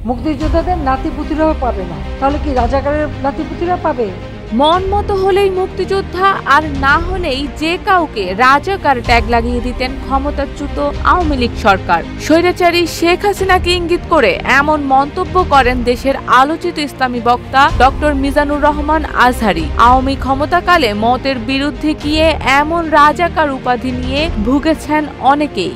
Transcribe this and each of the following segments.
মুক্তিযোদ্ধাদের নাতিপুতিরাও পাবে না, তাহলে কি রাজাকারের নাতিপুতিরা পাবে? মন মতো হলেই মুক্তিযোদ্ধা, আর না হলেই যে কাউকে রাজাকার ট্যাগ লাগিয়ে দিতেন ক্ষমতাচ্যুত আওয়ামী লীগ সরকার। স্বৈরাচারী শেখ হাসিনাকে ইঙ্গিত করে এমন মন্তব্য করেন দেশের আলোচিত ইসলামী বক্তা ডক্টর মিজানুর রহমান আজহারী। আওয়ামী ক্ষমতাকালে মতের বিরুদ্ধে গিয়ে এমন রাজাকার উপাধি নিয়ে ভুগেছেন অনেকেই।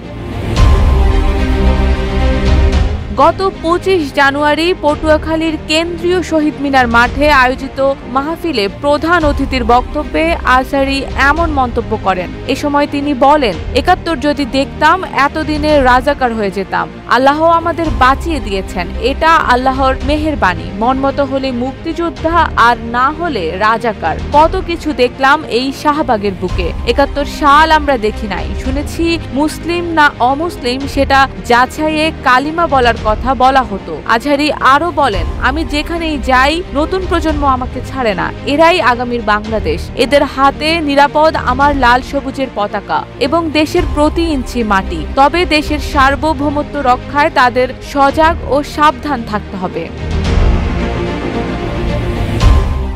গত 25 জানুয়ারি পটুয়াখালীর কেন্দ্রীয় শহীদ মিনার মাঠে আয়োজিত মাহফিলে প্রধান অতিথির বক্তব্যে আজহারী এমন মন্তব্য করেন। এ সময় তিনি বলেন, ৭১ যদি দেখতাম এতদিনে রাজাকার হয়ে যেতাম। আল্লাহ আমাদের বাঁচিয়ে দিয়েছেন, এটা আল্লাহর মেহেরবানি। মনমতো হলে মুক্তিযোদ্ধা, আর না হলে রাজাকার। কত কিছু দেখলাম এই শাহবাগের বুকে। ৭১ সাল আমরা দেখি নাই, শুনেছি মুসলিম না অমুসলিম সেটা যাচাইয়ে কালিমা বলার কথা বলা হতো। আজহারী আরো বলেন, আমি যেখানেই যাই নতুন প্রজন্ম আমাকে ছাড়ে না। এরাই আগামীর বাংলাদেশ। এদের হাতে নিরাপদ আমার লাল সবুজের পতাকা এবং দেশের প্রতি ইঞ্চি মাটি। তবে দেশের সার্বভৌমত্ব রক্ষায় তাদের সজাগ ও সাবধান থাকতে হবে।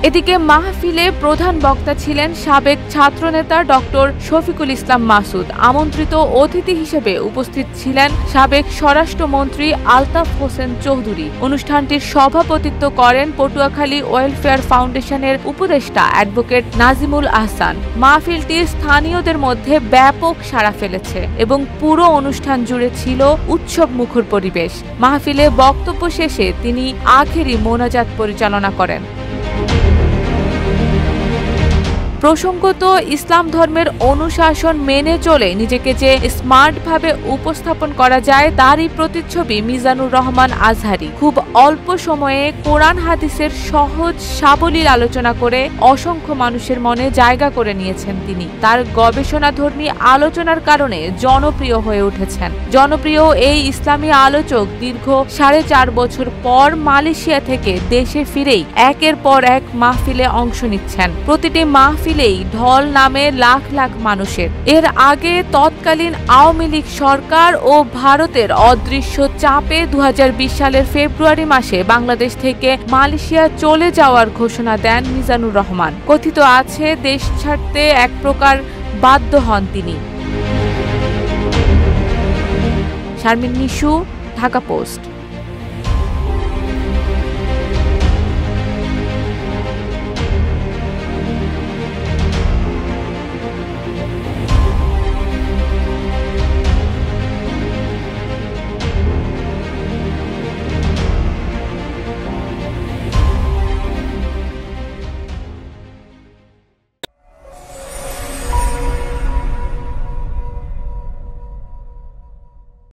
এদিকে মাহফিলে প্রধান বক্তা ছিলেন সাবেক ছাত্রনেতা ডক্টর শফিকুল ইসলাম মাসুদ। আমন্ত্রিত অতিথি হিসেবে উপস্থিত ছিলেন সাবেক স্বরাষ্ট্রমন্ত্রী আলতাফ হোসেন চৌধুরী। অনুষ্ঠানটির সভাপতিত্ব করেন পটুয়াখালী ওয়েলফেয়ার ফাউন্ডেশনের উপদেষ্টা অ্যাডভোকেট নাজিমুল আহসান। মাহফিলটি স্থানীয়দের মধ্যে ব্যাপক সাড়া ফেলেছে এবং পুরো অনুষ্ঠান জুড়ে ছিল উৎসব মুখর পরিবেশ। মাহফিলে বক্তব্য শেষে তিনি আখেরি মোনাজাত পরিচালনা করেন। প্রসঙ্গত, ইসলাম ধর্মের অনুশাসন মেনে চলে নিজেকে যে স্মার্টভাবে উপস্থাপন করা যায় তারই প্রতিচ্ছবি মিজানুর রহমান আজহারী। খুব অল্প সময়ে কোরআন হাদিসের সহজ সাবলীল আলোচনা করে অসংখ্য মানুষের মনে জায়গা করে নিয়েছেন তিনি। তার গবেষণাধর্মী আলোচনার কারণে জনপ্রিয় হয়ে উঠেছেন। জনপ্রিয় এই ইসলামী আলোচক দীর্ঘ 4.5 বছর পর মালয়েশিয়া থেকে দেশে ফিরেই একের পর এক মাহফিলে অংশ নিচ্ছেন। প্রতিটি মাহফিলেই ঢল নামে লাখ লাখ মানুষের। এর আগে তৎকালীন আওয়ামী লীগ সরকার ও ভারতের অদৃশ্য চাপে 2020 সালের ফেব্রুয়ারি মাসে বাংলাদেশ থেকে মালয়েশিয়া চলে যাওয়ার ঘোষণা দেন মিজানুর রহমান। কথিত আছে দেশ ছাড়তে এক প্রকার বাধ্য হন তিনি। শারমিন নিশু, ঢাকা পোস্ট।